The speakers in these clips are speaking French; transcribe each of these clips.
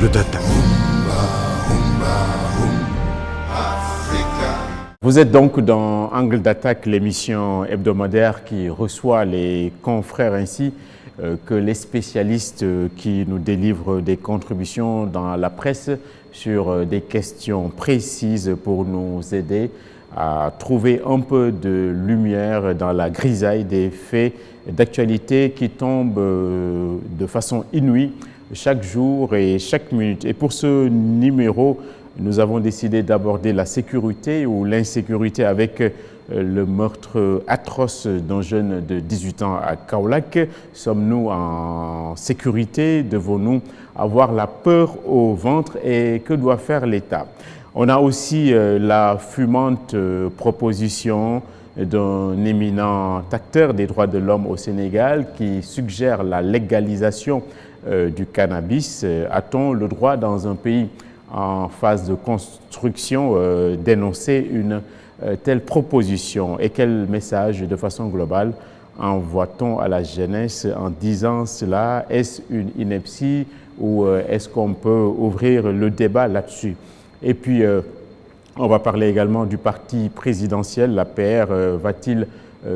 Angle d'attaque. Vous êtes donc dans Angle d'attaque, l'émission hebdomadaire qui reçoit les confrères ainsi que les spécialistes qui nous délivrent des contributions dans la presse sur des questions précises pour nous aider à trouver un peu de lumière dans la grisaille des faits d'actualité qui tombent de façon inouïe chaque jour et chaque minute. Et pour ce numéro, nous avons décidé d'aborder la sécurité ou l'insécurité avec le meurtre atroce d'un jeune de 18 ans à Kaolack. Sommes-nous en sécurité? Devons-nous avoir la peur au ventre? Et que doit faire l'État? On a aussi la fumante proposition d'un éminent acteur des droits de l'homme au Sénégal qui suggère la légalisation du cannabis. A-t-on le droit dans un pays en phase de construction d'énoncer une telle proposition? Et quel message de façon globale envoie-t-on à la jeunesse en disant cela? Est-ce une ineptie ou est-ce qu'on peut ouvrir le débat là-dessus? Et puis, on va parler également du parti présidentiel. L'APR va-t-il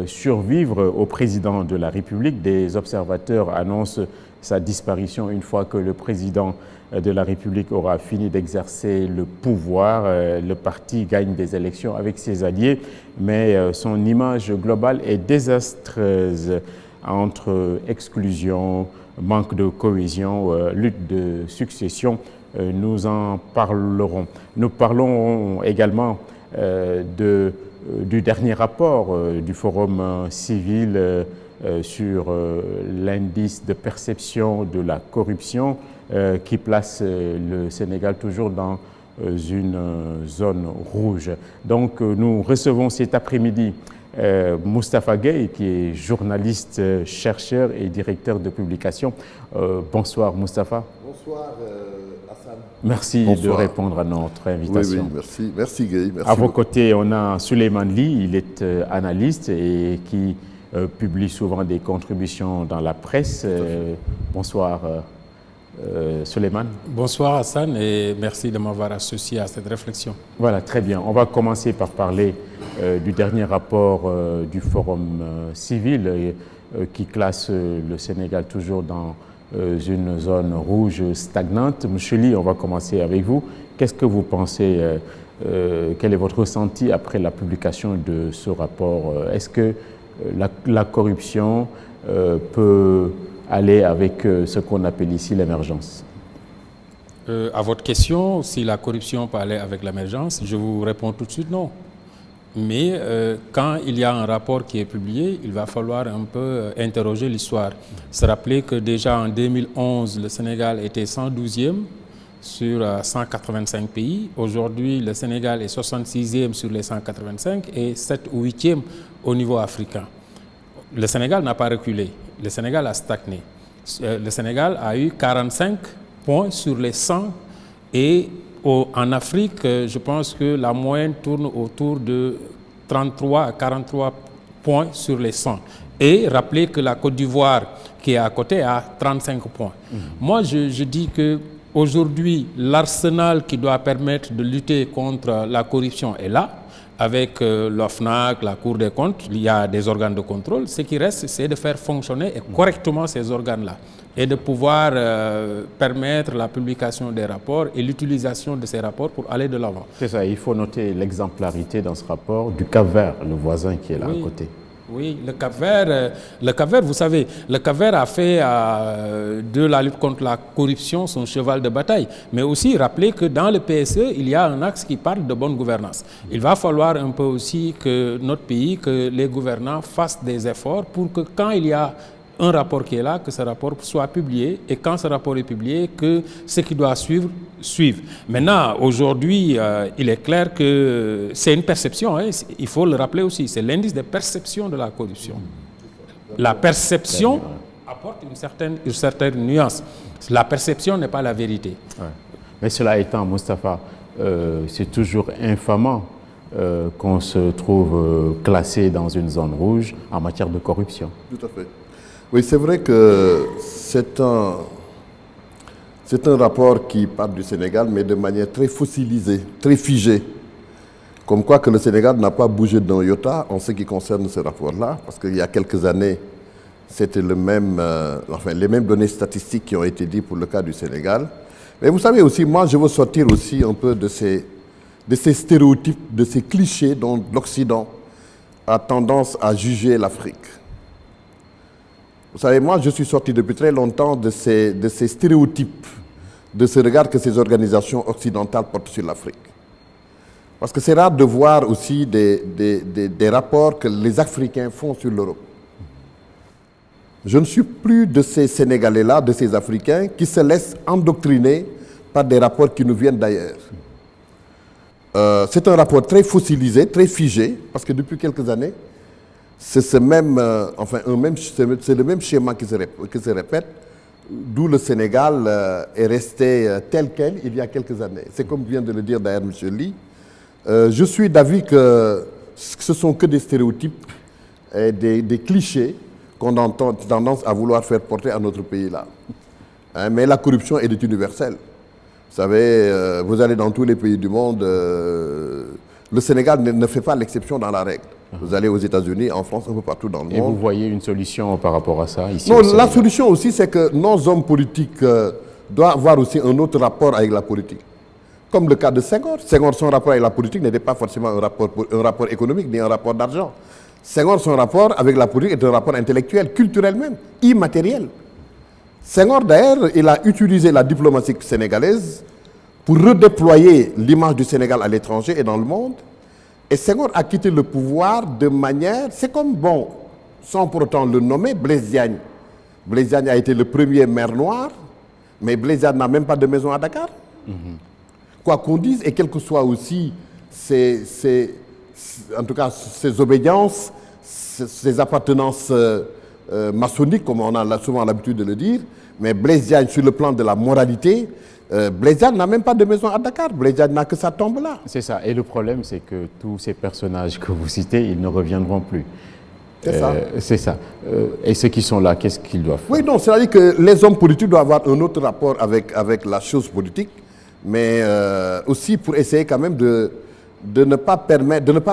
survivre au président de la République? Des observateurs annoncent sa disparition une fois que le président de la République aura fini d'exercer le pouvoir. Le parti gagne des élections avec ses alliés, mais son image globale est désastreuse entre exclusion, manque de cohésion, lutte de succession. Nous en parlerons. Nous parlons également du dernier rapport du Forum civil sur l'indice de perception de la corruption qui place le Sénégal toujours dans une zone rouge. Donc nous recevons cet après-midi Moustapha Gueye, qui est journaliste, chercheur et directeur de publication. Bonsoir Moustapha. Bonsoir Hassan. Merci Bonsoir. de répondre à notre invitation. Oui, merci. Merci Gueye. Merci à vos beaucoup. côtés, on a Souleymane Ly, il est analyste et qui publie souvent des contributions dans la presse. Bonsoir Souleymane. Bonsoir Hassan et merci de m'avoir associé à cette réflexion. Voilà, très bien. On va commencer par parler du dernier rapport du Forum civil qui classe le Sénégal toujours dans une zone rouge stagnante. Monsieur Ly, on va commencer avec vous. Qu'est-ce que vous pensez, quel est votre ressenti après la publication de ce rapport? Est-ce que la corruption peut aller avec ce qu'on appelle ici l'émergence? À votre question, si la corruption peut aller avec l'émergence, je vous réponds tout de suite non. Mais quand il y a un rapport qui est publié, il va falloir un peu interroger l'histoire. Se rappeler que déjà en 2011, le Sénégal était 112e sur 185 pays. Aujourd'hui, le Sénégal est 66e sur les 185 et 7 ou 8e au niveau africain. Le Sénégal n'a pas reculé. Le Sénégal a stagné. Le Sénégal a eu 45 points sur les 100 et en Afrique, je pense que la moyenne tourne autour de 33 à 43 points sur les 100. Et rappelez que la Côte d'Ivoire, qui est à côté, a 35 points. Moi, je dis que aujourd'hui, l'arsenal qui doit permettre de lutter contre la corruption est là. Avec l'OFNAC, la Cour des comptes, il y a des organes de contrôle. Ce qui reste, c'est de faire fonctionner correctement ces organes-là et de pouvoir permettre la publication des rapports et l'utilisation de ces rapports pour aller de l'avant. C'est ça, il faut noter l'exemplarité dans ce rapport du Cap-Vert, le voisin qui est là à côté. Oui, le Cap-Vert, vous savez, le Cap-Vert a fait de la lutte contre la corruption son cheval de bataille. Mais aussi, rappelez que dans le PSE, il y a un axe qui parle de bonne gouvernance. Il va falloir un peu aussi que notre pays, que les gouvernants fassent des efforts pour que quand il y a un rapport qui est là, que ce rapport soit publié et quand ce rapport est publié, que ce qui doit suivre, suive. Maintenant, aujourd'hui, il est clair que c'est une perception, hein, il faut le rappeler aussi, c'est l'indice de perception de la corruption. La perception apporte une certaine nuance. La perception n'est pas la vérité. Ouais. Mais cela étant, Moustapha, c'est toujours infamant qu'on se trouve classé dans une zone rouge en matière de corruption. Tout à fait. Oui, c'est vrai que c'est C'est un rapport qui parle du Sénégal, mais de manière très fossilisée, très figée. Comme quoi que le Sénégal n'a pas bougé d'un iota en ce qui concerne ce rapport-là, parce qu'il y a quelques années, c'était les mêmes données statistiques qui ont été dites pour le cas du Sénégal. Mais vous savez aussi, moi je veux sortir aussi un peu de ces stéréotypes, de ces clichés dont l'Occident a tendance à juger l'Afrique. Vous savez, moi je suis sorti depuis très longtemps de ces stéréotypes, de ce regard que ces organisations occidentales portent sur l'Afrique. Parce que c'est rare de voir aussi des rapports que les Africains font sur l'Europe. Je ne suis plus de ces Sénégalais-là, de ces Africains qui se laissent endoctriner par des rapports qui nous viennent d'ailleurs. C'est un rapport très fossilisé, très figé, parce que depuis quelques années, c'est le même schéma qui se répète, d'où le Sénégal est resté tel quel il y a quelques années. C'est comme vient de le dire d'ailleurs M. Ly. Je suis d'avis que ce sont que des stéréotypes et des clichés qu'on a tendance à vouloir faire porter à notre pays-là. Hein, mais la corruption est universelle. Vous savez, vous allez dans tous les pays du monde, le Sénégal ne fait pas l'exception dans la règle. Vous allez aux États-Unis, en France, un peu partout dans le monde. Et vous voyez une solution par rapport à ça ici? Non, la solution aussi, c'est que nos hommes politiques doivent avoir aussi un autre rapport avec la politique. Comme le cas de Senghor. Senghor, son rapport avec la politique n'était pas forcément un rapport économique, ni un rapport d'argent. Senghor, son rapport avec la politique est un rapport intellectuel, culturel même, immatériel. Senghor, d'ailleurs, il a utilisé la diplomatie sénégalaise pour redéployer l'image du Sénégal à l'étranger et dans le monde. Et Senghor a quitté le pouvoir de manière... C'est comme, bon, sans pour autant le nommer, Blaise Diagne. Blaise Diagne a été le premier maire noir, mais Blaise Diagne n'a même pas de maison à Dakar. Quoi qu'on dise, et quelles que soient aussi en tout cas ses obédiences, ses appartenances maçonniques, comme on a souvent l'habitude de le dire, mais Blaise Diagne, sur le plan de la moralité, Blaise Diagne n'a même pas de maison à Dakar. Blaise Diagne n'a que sa tombe là. C'est ça. Et le problème, c'est que tous ces personnages que vous citez, ils ne reviendront plus. C'est ça. C'est ça. Et ceux qui sont là, qu'est-ce qu'ils doivent faire? Oui, non, c'est-à-dire que les hommes politiques doivent avoir un autre rapport avec la chose politique, mais aussi pour essayer quand même de ne pas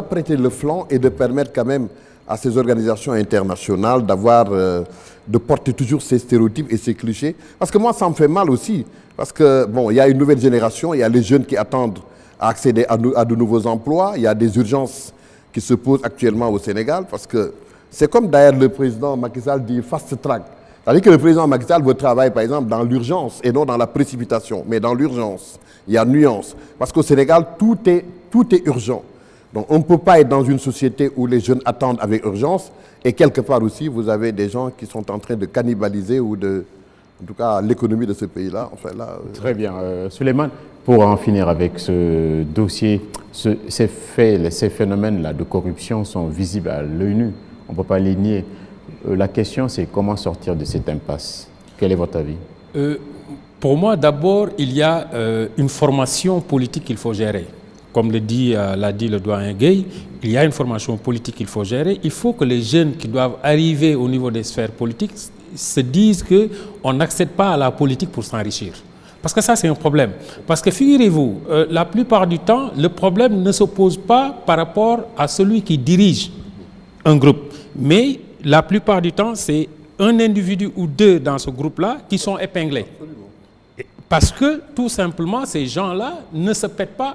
prêter le flanc et de permettre quand même à ces organisations internationales de porter toujours ces stéréotypes et ces clichés. Parce que moi, ça me fait mal aussi. Parce que, bon, il y a une nouvelle génération, il y a les jeunes qui attendent à accéder à de nouveaux emplois, il y a des urgences qui se posent actuellement au Sénégal, parce que c'est comme d'ailleurs le président Macky Sall dit fast track. C'est-à-dire que le président Macky Sall veut travailler, par exemple, dans l'urgence et non dans la précipitation, mais dans l'urgence. Il y a nuance. Parce qu'au Sénégal, tout est urgent. Donc on ne peut pas être dans une société où les jeunes attendent avec urgence et quelque part aussi, vous avez des gens qui sont en train de cannibaliser ou en tout cas, l'économie de ce pays-là. Enfin, là, Très bien. Souleymane, pour en finir avec ce dossier, ces phénomènes-là de corruption sont visibles à l'œil nu. On ne peut pas les nier. La question, c'est comment sortir de cette impasse. Quel est votre avis? Pour moi, d'abord, il y a une formation politique qu'il faut gérer. Comme l'a dit le doyen Gueye, il y a une formation politique qu'il faut gérer. Il faut que les jeunes qui doivent arriver au niveau des sphères politiques se disent qu'on n'accède pas à la politique pour s'enrichir. Parce que ça, c'est un problème. Parce que figurez-vous, la plupart du temps, le problème ne se pose pas par rapport à celui qui dirige un groupe. Mais la plupart du temps, c'est un individu ou deux dans ce groupe-là qui sont épinglés. Parce que, tout simplement, ces gens-là ne se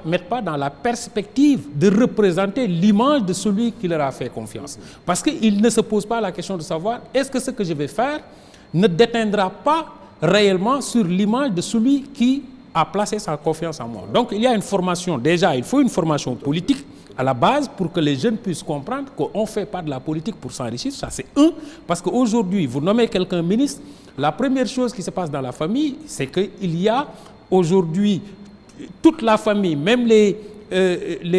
mettent pas dans la perspective de représenter l'image de celui qui leur a fait confiance. Parce qu'ils ne se posent pas la question de savoir est-ce que ce que je vais faire ne déteindra pas réellement sur l'image de celui qui a placé sa confiance en moi. Donc, il y a une formation. Déjà, il faut une formation politique à la base pour que les jeunes puissent comprendre qu'on ne fait pas de la politique pour s'enrichir. Ça, c'est un. Parce qu'aujourd'hui, vous nommez quelqu'un ministre, la première chose qui se passe dans la famille, c'est qu'il y a aujourd'hui toute la famille, même les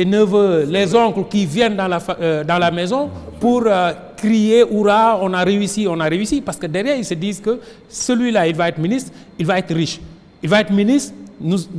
neveux, les oncles qui viennent dans la maison pour crier « Hurrah, on a réussi », parce que derrière, ils se disent que celui-là, il va être ministre, il va être riche. Il va être ministre.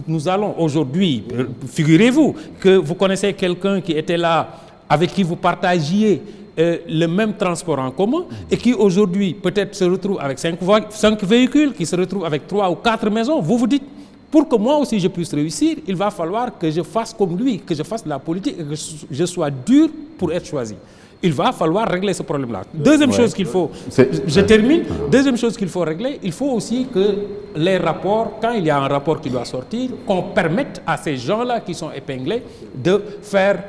Nous allons aujourd'hui, figurez-vous que vous connaissez quelqu'un qui était là, avec qui vous partagiez le même transport en commun et qui aujourd'hui peut-être se retrouve avec 5 véhicules, qui se retrouve avec 3 ou 4 maisons, vous vous dites, pour que moi aussi je puisse réussir, il va falloir que je fasse comme lui, que je fasse de la politique et que je sois dur pour être choisi. Il va falloir régler ce problème-là. Deuxième chose qu'il faut, je termine, deuxième chose qu'il faut régler, il faut aussi que les rapports, quand il y a un rapport qui doit sortir, qu'on permette à ces gens-là qui sont épinglés de faire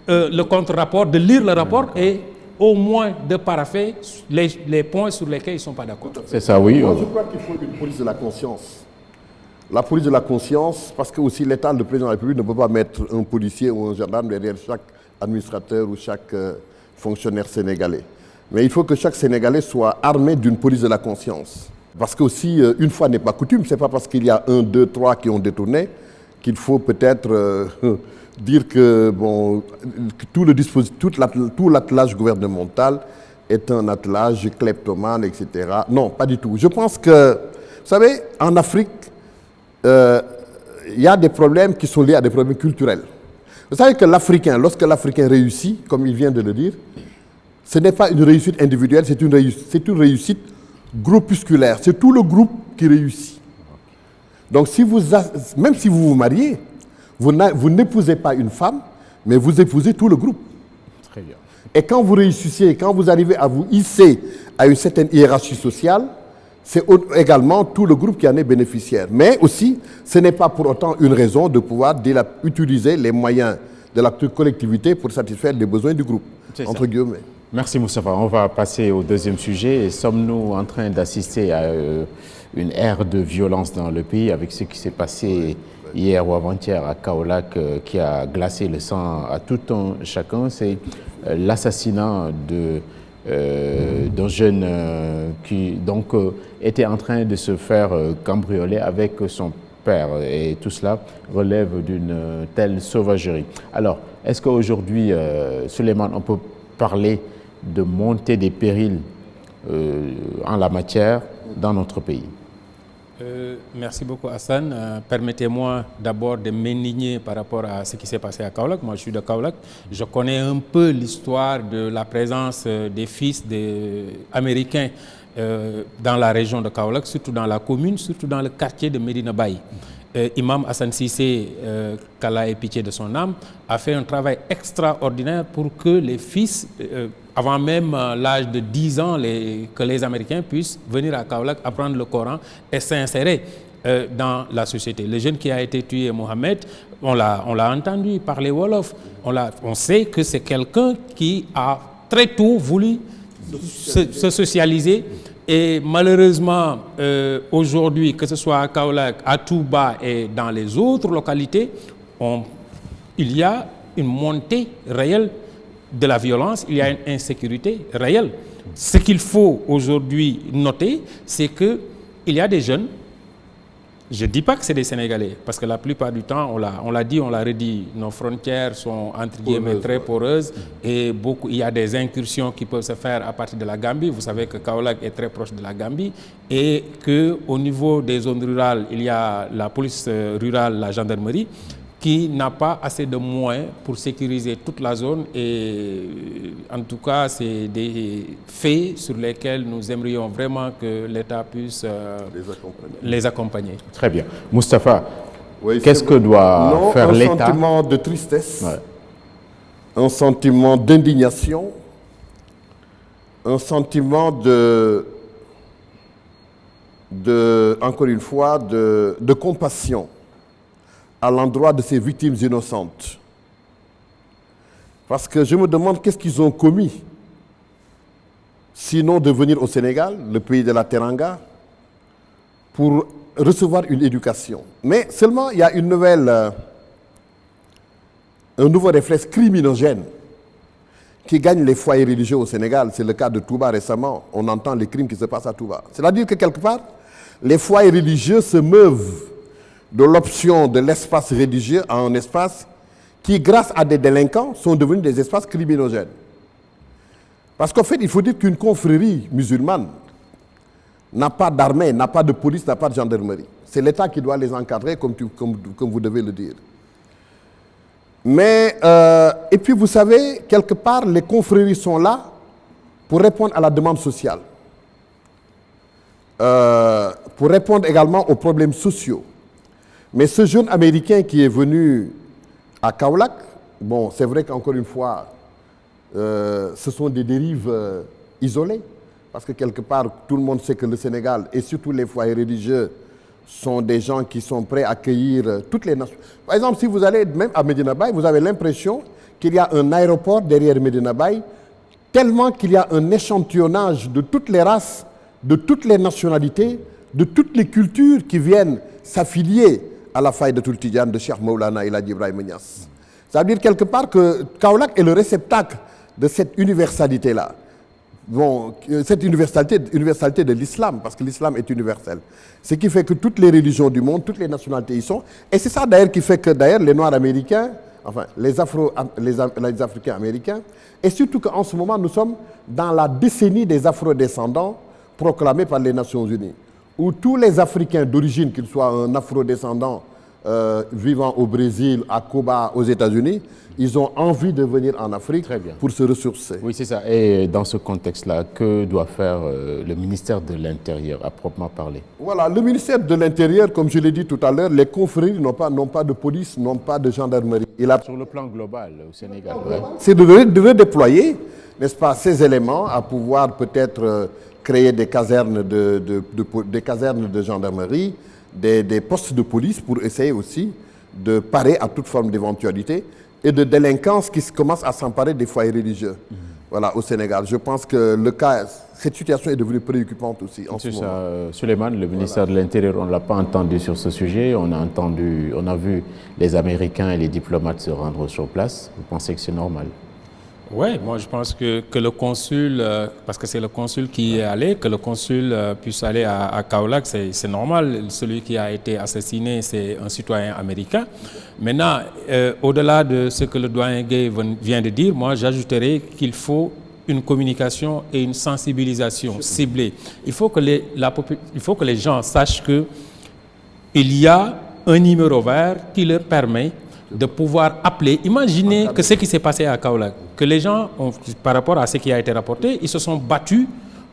le contre-rapport, de lire le rapport et au moins de parapher les points sur lesquels ils ne sont pas d'accord. C'est ça, oui. Moi, je crois qu'il faut une police de la conscience. La police de la conscience, parce que aussi l'État, le président de la République ne peut pas mettre un policier ou un gendarme derrière chaque administrateur ou chaque fonctionnaire sénégalais. Mais il faut que chaque Sénégalais soit armé d'une police de la conscience. Parce que aussi, une fois n'est pas coutume, ce n'est pas parce qu'il y a 1, 2, 3 qui ont détourné qu'il faut peut-être dire que, bon, que tout l'attelage gouvernemental est un attelage kleptomane, etc. Non, pas du tout. Je pense que, vous savez, en Afrique, il y a des problèmes qui sont liés à des problèmes culturels. Vous savez que l'Africain, lorsque l'Africain réussit, comme il vient de le dire, ce n'est pas une réussite individuelle, c'est une réussite groupusculaire. C'est tout le groupe qui réussit. Donc, même si vous vous mariez, vous n'épousez pas une femme, mais vous épousez tout le groupe. Très bien. Et quand vous réussissez, quand vous arrivez à vous hisser à une certaine hiérarchie sociale, c'est également tout le groupe qui en est bénéficiaire. Mais aussi, ce n'est pas pour autant une raison de pouvoir utiliser les moyens de la collectivité pour satisfaire les besoins du groupe, entre guillemets. Merci Moustapha. On va passer au deuxième sujet. Sommes-nous en train d'assister à une ère de violence dans le pays avec ce qui s'est passé hier ou avant-hier à Kaolack qui a glacé le sang à tout un chacun? C'est l'assassinat d'un jeune qui donc était en train de se faire cambrioler avec son père, et tout cela relève d'une telle sauvagerie. Alors, est-ce qu'aujourd'hui, Souleymane, on peut parler de montée des périls en la matière dans notre pays? Merci beaucoup Hassan. Permettez-moi d'abord de m'indigner par rapport à ce qui s'est passé à Kaolack. Moi je suis de Kaolack. Je connais un peu l'histoire de la présence des fils américains dans la région de Kaolack, surtout dans la commune, surtout dans le quartier de Medina Baye. Imam Hassan Cissé, qu'Allah ait pitié de son âme, a fait un travail extraordinaire pour que les fils, avant même l'âge de 10 ans, que les Américains puissent venir à Kaolack, apprendre le Coran et s'insérer dans la société. Le jeune qui a été tué, Mohamed, on l'a entendu parler Wolof. On sait que c'est quelqu'un qui a très tôt voulu se socialiser. Et malheureusement, aujourd'hui, que ce soit à Kaolack, à Touba et dans les autres localités, il y a une montée réelle de la violence, il y a une insécurité réelle. Ce qu'il faut aujourd'hui noter, c'est qu'il y a des jeunes, je ne dis pas que c'est des Sénégalais, parce que la plupart du temps, on l'a dit, on l'a redit, nos frontières sont entre guillemets très poreuses et il y a des incursions qui peuvent se faire à partir de la Gambie. Vous savez que Kaolack est très proche de la Gambie et qu'au niveau des zones rurales, il y a la police rurale, la gendarmerie, qui n'a pas assez de moyens pour sécuriser toute la zone et en tout cas c'est des faits sur lesquels nous aimerions vraiment que l'État puisse les accompagner. Très bien. Moustapha, oui, qu'est-ce que doit faire l'État? Un sentiment de tristesse, un sentiment d'indignation, un sentiment encore une fois, de compassion à l'endroit de ces victimes innocentes. Parce que je me demande qu'est-ce qu'ils ont commis, sinon de venir au Sénégal, le pays de la Teranga, pour recevoir une éducation. Mais seulement il y a un nouveau réflexe criminogène qui gagne les foyers religieux au Sénégal. C'est le cas de Touba récemment. On entend les crimes qui se passent à Touba. C'est-à-dire que quelque part, les foyers religieux se meuvent de l'option de l'espace religieux à un espace qui, grâce à des délinquants, sont devenus des espaces criminogènes. Parce qu'en fait, il faut dire qu'une confrérie musulmane n'a pas d'armée, n'a pas de police, n'a pas de gendarmerie. C'est l'État qui doit les encadrer, comme vous devez le dire. Mais, et puis vous savez, quelque part, les confréries sont là pour répondre à la demande sociale, pour répondre également aux problèmes sociaux. Mais ce jeune Américain qui est venu à Kaolack, bon, c'est vrai qu'encore une fois, ce sont des dérives isolées, parce que quelque part, tout le monde sait que le Sénégal, et surtout les foyers religieux, sont des gens qui sont prêts à accueillir toutes les nations. Par exemple, si vous allez même à Medina Baye, vous avez l'impression qu'il y a un aéroport derrière Medina Baye, tellement qu'il y a un échantillonnage de toutes les races, de toutes les nationalités, de toutes les cultures qui viennent s'affilier à la Faïdatul Tidjane de Cheikh Maulana El Hadji Ibrahima Niass. Ça veut dire quelque part que Kaolack est le réceptacle de cette universalité-là. Bon, cette universalité de l'islam, parce que l'islam est universel. Ce qui fait que toutes les religions du monde, toutes les nationalités y sont. Et c'est ça d'ailleurs qui fait que d'ailleurs les Noirs américains, enfin les Africains américains, et surtout qu'en ce moment nous sommes dans la décennie des Afro-descendants proclamée par les Nations Unies, où tous les Africains d'origine, qu'ils soient un Afro-descendant vivant au Brésil, à Cuba, aux États-Unis, ils ont envie de venir en Afrique pour se ressourcer. Oui, c'est ça. Et dans ce contexte-là, que doit faire le ministère de l'Intérieur à proprement parler? Voilà, le ministère de l'Intérieur, comme je l'ai dit tout à l'heure, les confréries n'ont pas de police, n'ont pas de gendarmerie. Sur le plan global au Sénégal, c'est de redéployer, n'est-ce pas, ces éléments à pouvoir peut-être créer des casernes des casernes de gendarmerie, des postes de police pour essayer aussi de parer à toute forme d'éventualité et de délinquance qui commence à s'emparer des foyers religieux. Voilà, au Sénégal. Je pense que cette situation est devenue préoccupante aussi en ce moment. C'est ça, Souleymane, le ministère de l'Intérieur, on ne l'a pas entendu sur ce sujet. On a vu les Américains et les diplomates se rendre sur place. Vous pensez que c'est normal? Oui, moi je pense que le consul, parce que c'est le consul qui est allé, que le consul puisse aller à Kaolack, c'est normal. Celui qui a été assassiné, c'est un citoyen américain. Maintenant, au-delà de ce que le doyen Gueye vient de dire, moi j'ajouterais qu'il faut une communication et une sensibilisation ciblée. Il faut que les gens sachent qu'il y a un numéro vert qui leur permet de pouvoir appeler. Imaginez que ce qui s'est passé à Kaolack, que les gens, par rapport à ce qui a été rapporté, ils se sont battus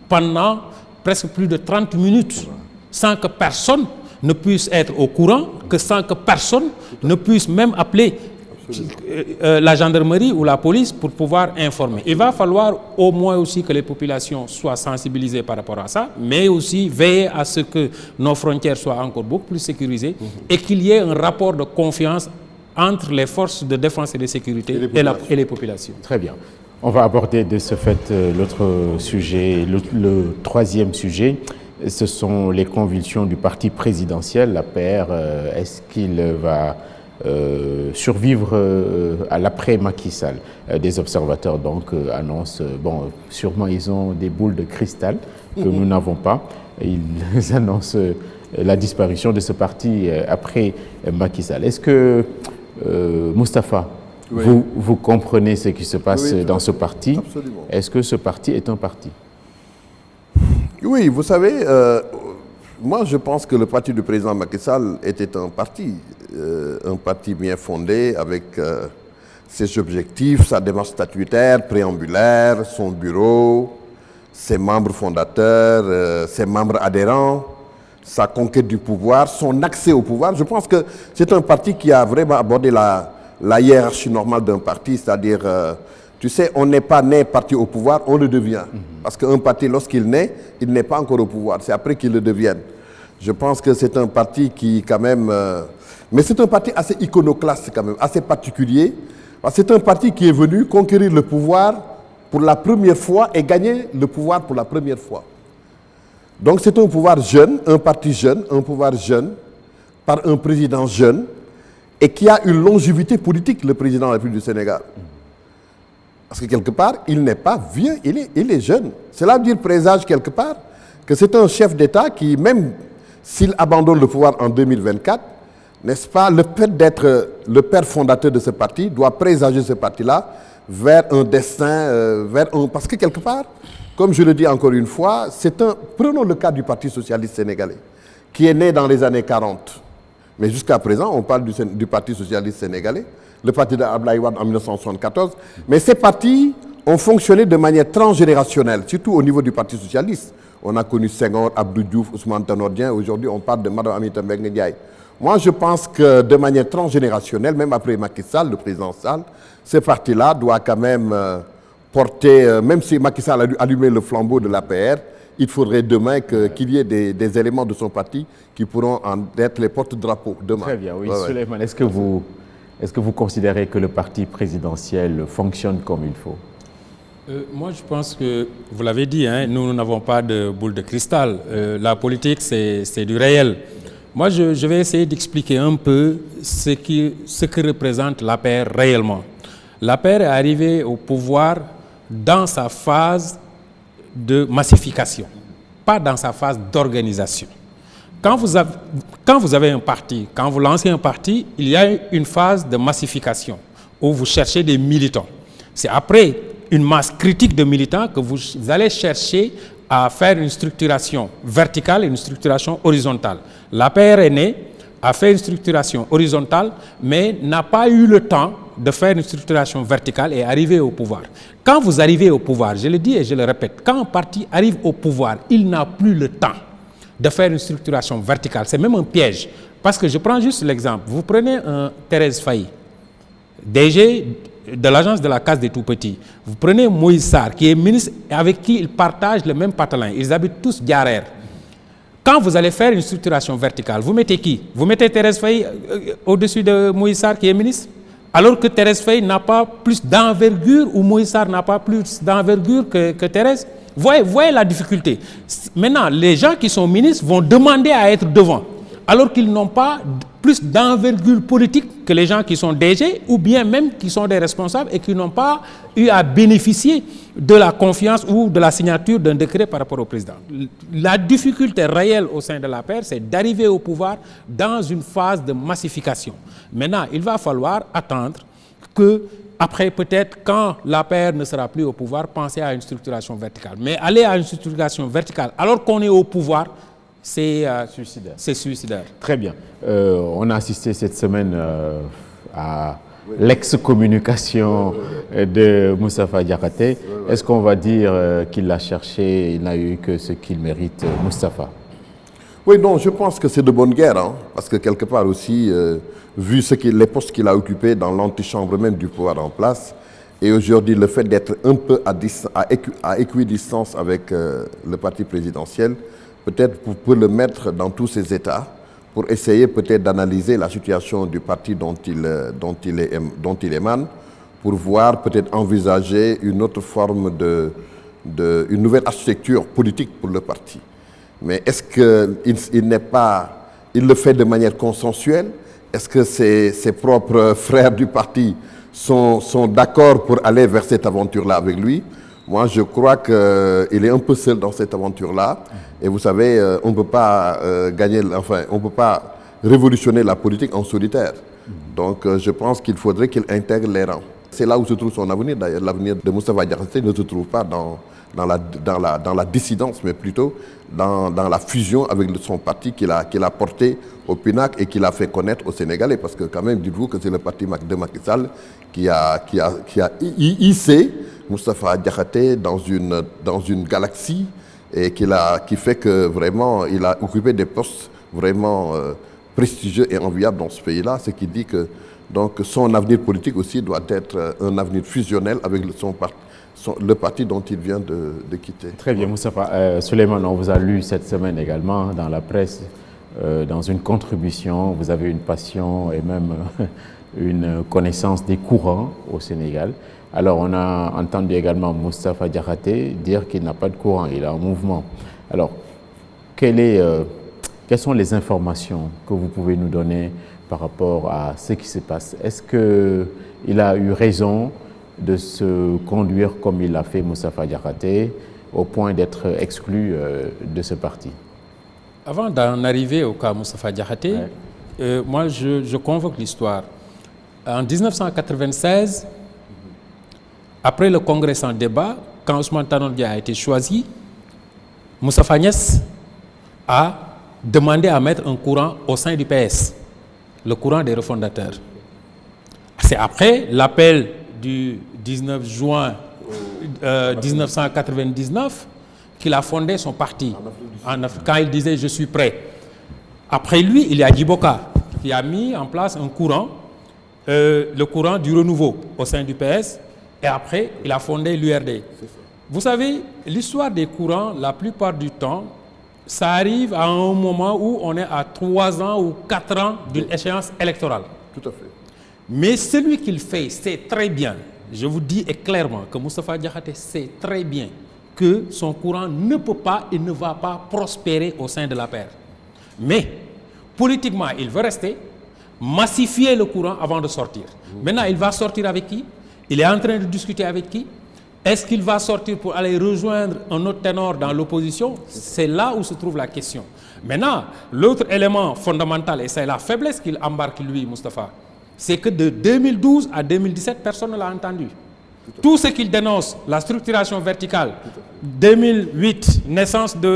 pendant presque plus de 30 minutes sans que personne ne puisse être au courant, sans que personne ne puisse même appeler la gendarmerie ou la police pour pouvoir informer. Il va falloir au moins aussi que les populations soient sensibilisées par rapport à ça, mais aussi veiller à ce que nos frontières soient encore beaucoup plus sécurisées et qu'il y ait un rapport de confiance entre les forces de défense et de sécurité et les populations. Très bien. On va aborder de ce fait l'autre sujet, le troisième sujet. Ce sont les convulsions du parti présidentiel, la PR. Est-ce qu'il va survivre à l'après-Macky Sall? Des observateurs donc annoncent, bon, sûrement ils ont des boules de cristal que nous n'avons pas. Ils annoncent la disparition de ce parti après Macky Sall. Est-ce que Moustapha, oui, vous comprenez ce qui se passe dans ce parti? Absolument. Est-ce que ce parti est un parti? Oui, vous savez, moi je pense que le parti du président Macky Sall était un parti bien fondé avec ses objectifs, sa démarche statutaire, préambulaire, son bureau, ses membres fondateurs, ses membres adhérents, sa conquête du pouvoir, son accès au pouvoir. Je pense que c'est un parti qui a vraiment abordé la hiérarchie normale d'un parti, c'est-à-dire, tu sais, on n'est pas né parti au pouvoir, on le devient. Parce qu'un parti, lorsqu'il naît, il n'est pas encore au pouvoir, c'est après qu'il le devienne. Je pense que c'est un parti qui, quand même... mais c'est un parti assez iconoclaste, quand même, assez particulier. C'est un parti qui est venu conquérir le pouvoir pour la première fois et gagner le pouvoir pour la première fois. Donc c'est un pouvoir jeune, un parti jeune, un pouvoir jeune, par un président jeune, et qui a une longévité politique, le président de la République du Sénégal. Parce que quelque part, il n'est pas vieux, il est jeune. Cela veut dire, présage quelque part, que c'est un chef d'État qui, même s'il abandonne le pouvoir en 2024, n'est-ce pas, le fait d'être le père fondateur de ce parti doit présager ce parti-là vers un destin, parce que quelque part, comme je le dis encore une fois, prenons le cas du Parti socialiste sénégalais, qui est né dans les années 40. Mais jusqu'à présent, on parle du Parti socialiste sénégalais, le parti d'Abdoulaye Wade en 1974. Mais ces partis ont fonctionné de manière transgénérationnelle, surtout au niveau du Parti socialiste. On a connu Senghor, Abdou Diouf, Ousmane Tanor Dieng. Aujourd'hui, on parle de Mme Aminata Mbengue Ndiaye. Moi, je pense que de manière transgénérationnelle, même après Macky Sall, le président Sall, ce parti-là doit quand même porter, même si Macky Sall a allumé le flambeau de l'APR, il faudrait demain qu'il y ait des éléments de son parti qui pourront en être les porte-drapeaux demain. Très bien, oui. Souleymane, est-ce que vous considérez que le parti présidentiel fonctionne comme il faut? Moi, je pense que, vous l'avez dit, hein, nous n'avons pas de boule de cristal. La politique, c'est du réel. Moi, je vais essayer d'expliquer un peu ce que représente l'APR réellement. L'APR est arrivé au pouvoir dans sa phase de massification, pas dans sa phase d'organisation. Quand vous avez un parti, quand vous lancez un parti, il y a une phase de massification où vous cherchez des militants. C'est après une masse critique de militants que vous allez chercher à faire une structuration verticale et une structuration horizontale. L'APR est né, a fait une structuration horizontale, mais n'a pas eu le temps de faire une structuration verticale et arriver au pouvoir. Quand vous arrivez au pouvoir, je le dis et je le répète, quand un parti arrive au pouvoir, il n'a plus le temps de faire une structuration verticale. C'est même un piège. Parce que je prends juste l'exemple. Vous prenez un Thérèse Faye, DG de l'agence de la case des tout-petits. Vous prenez Moïse Sarr, qui est ministre avec qui ils partagent le même patelin. Ils habitent tous Diarère. Quand vous allez faire une structuration verticale, vous mettez qui? Vous mettez Thérèse Faye au-dessus de Moïse Sarr, qui est ministre? Alors que Thérèse Faye n'a pas plus d'envergure ou Moïse Sarr n'a pas plus d'envergure que Thérèse. Voyez la difficulté. Maintenant, les gens qui sont ministres vont demander à être devant, alors qu'ils n'ont pas plus d'envergure politique que les gens qui sont DG ou bien même qui sont des responsables et qui n'ont pas eu à bénéficier de la confiance ou de la signature d'un décret par rapport au président. La difficulté réelle au sein de l'APR, c'est d'arriver au pouvoir dans une phase de massification. Maintenant, il va falloir attendre que, après peut-être quand l'APR ne sera plus au pouvoir, penser à une structuration verticale. Mais aller à une structuration verticale alors qu'on est au pouvoir, c'est suicidaire. Très bien. On a assisté cette semaine à l'ex-communication de Moustapha Diakhaté. Est-ce qu'on va dire qu'il l'a cherché, il n'a eu que ce qu'il mérite, Moustapha? Oui, non, je pense que c'est de bonne guerre, hein, parce que quelque part aussi, vu les postes qu'il a occupés dans l'antichambre même du pouvoir en place, et aujourd'hui le fait d'être un peu à équidistance avec le parti présidentiel, peut-être pour le mettre dans tous ses états, pour essayer peut-être d'analyser la situation du parti dont il émane, pour voir peut-être envisager une autre forme une nouvelle architecture politique pour le parti. Mais est-ce qu'il le fait de manière consensuelle? Est-ce que ses propres frères du parti sont d'accord pour aller vers cette aventure-là avec lui? Moi, je crois qu'il est un peu seul dans cette aventure-là. Et vous savez, on ne peut pas on ne peut pas révolutionner la politique en solitaire. Donc, je pense qu'il faudrait qu'il intègre les rangs. C'est là où se trouve son avenir. D'ailleurs, l'avenir de Moustapha Diakhaté ne se trouve pas dans la dissidence, mais plutôt dans la fusion avec son parti qu'il a porté au pinacle et qu'il a fait connaître aux Sénégalais. Parce que quand même, dites-vous que c'est le parti de Macky Sall qui a hissé Moustapha Diakhaté dans une galaxie et qui fait que vraiment il a occupé des postes vraiment prestigieux et enviables dans ce pays-là, ce qui dit que donc son avenir politique aussi doit être un avenir fusionnel avec le parti dont il vient de quitter. Très bien, Moustapha. Souleymane, on vous a lu cette semaine également dans la presse, dans une contribution, vous avez une passion et même une connaissance des courants au Sénégal. Alors, on a entendu également Moustapha Diakhaté dire qu'il n'a pas de courant, il est en mouvement. Alors, quelles sont les informations que vous pouvez nous donner par rapport à ce qui se passe? Est-ce qu'il a eu raison de se conduire comme il l'a fait Moustapha Diakhaté, au point d'être exclu de ce parti? Avant d'en arriver au cas Moustapha Diakhaté, moi je convoque l'histoire. En 1996, après le congrès sans débat, quand Ousmane Tanor Dieng a été choisi, Moustapha Niasse a demandé à mettre un courant au sein du PS. le courant des refondateurs. C'est après l'appel du 19 juin 1999 qu'il a fondé son parti, quand il disait « je suis prêt ». Après lui, il y a Djiboka qui a mis en place un courant, le courant du renouveau au sein du PS, et après, il a fondé l'URD. Vous savez, l'histoire des courants, la plupart du temps, ça arrive à un moment où on est à 3 ans ou 4 ans d'une échéance électorale. Tout à fait. Mais celui qui le fait sait très bien, je vous dis clairement que Moustapha Diakhaté sait très bien que son courant ne peut pas et ne va pas prospérer au sein de la paire. Mais politiquement, il veut rester, massifier le courant avant de sortir. Maintenant, il va sortir avec qui? Il est en train de discuter avec qui? Est-ce qu'il va sortir pour aller rejoindre un autre ténor dans l'opposition? C'est là où se trouve la question. Maintenant, l'autre élément fondamental, et c'est la faiblesse qu'il embarque lui, Moustapha, c'est que de 2012 à 2017, personne ne l'a entendu. Tout ce qu'il dénonce, la structuration verticale, 2008,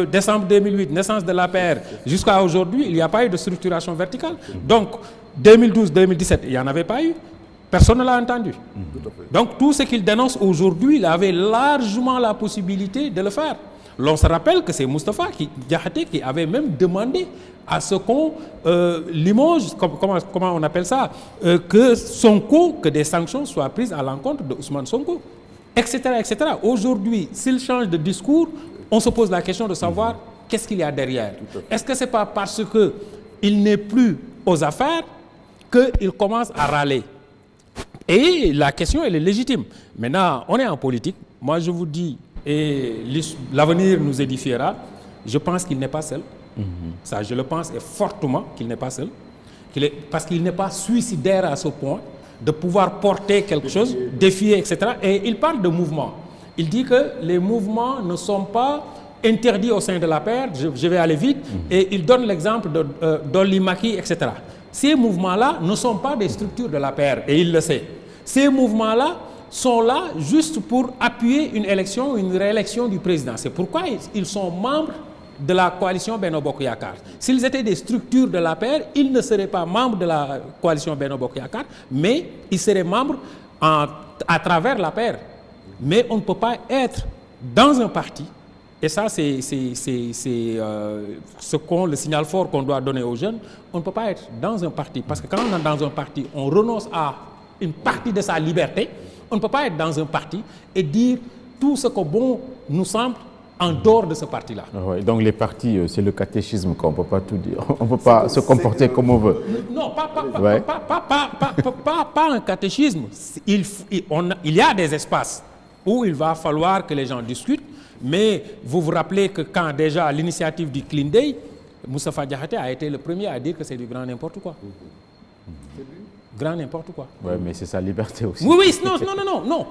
décembre 2008, naissance de l'APR, jusqu'à aujourd'hui, il n'y a pas eu de structuration verticale. Donc, 2012-2017, il n'y en avait pas eu. Personne ne l'a entendu. Donc, tout ce qu'il dénonce aujourd'hui, il avait largement la possibilité de le faire. L'on se rappelle que c'est Moustapha Diakhaté qui avait même demandé à ce qu'on limoge, comment on appelle ça, que des sanctions soient prises à l'encontre de Ousmane Sonko, etc., etc. Aujourd'hui, s'il change de discours, on se pose la question de savoir qu'est-ce qu'il y a derrière. Est-ce que ce n'est pas parce qu'il n'est plus aux affaires qu'il commence à râler? Et la question, elle est légitime. Maintenant, on est en politique. Moi, je vous dis, et l'avenir nous édifiera, je pense qu'il n'est pas seul. Ça, je le pense et fortement qu'il n'est pas seul. Parce qu'il n'est pas suicidaire à ce point de pouvoir porter quelque chose, défier, etc. Et il parle de mouvement. Il dit que les mouvements ne sont pas interdits au sein de la paire. Je vais aller vite. Et il donne l'exemple d'Olimaki, etc. Ces mouvements-là ne sont pas des structures de la paire. Et il le sait. Ces mouvements-là sont là juste pour appuyer une élection, une réélection du président. C'est pourquoi ils sont membres de la coalition Benno Bokk Yakaar. S'ils étaient des structures de l'APR, ils ne seraient pas membres de la coalition Benno Bokk Yakaar, mais ils seraient membres à travers l'APR. Mais on ne peut pas être dans un parti, et ça c'est le signal fort qu'on doit donner aux jeunes, on ne peut pas être dans un parti, parce que quand on est dans un parti, on renonce à une partie de sa liberté. On ne peut pas être dans un parti et dire tout ce que bon nous semble en dehors de ce parti-là. Ouais, donc les partis, c'est le catéchisme qu'on ne peut pas tout dire. On ne peut pas se comporter comme on veut. Non, pas un catéchisme. Il y a des espaces où il va falloir que les gens discutent, mais vous vous rappelez que quand déjà à l'initiative du Clean Day, Moustapha Diakhaté a été le premier à dire que c'est du grand n'importe quoi. Grand n'importe quoi. Oui, mais c'est sa liberté aussi. Oui, non.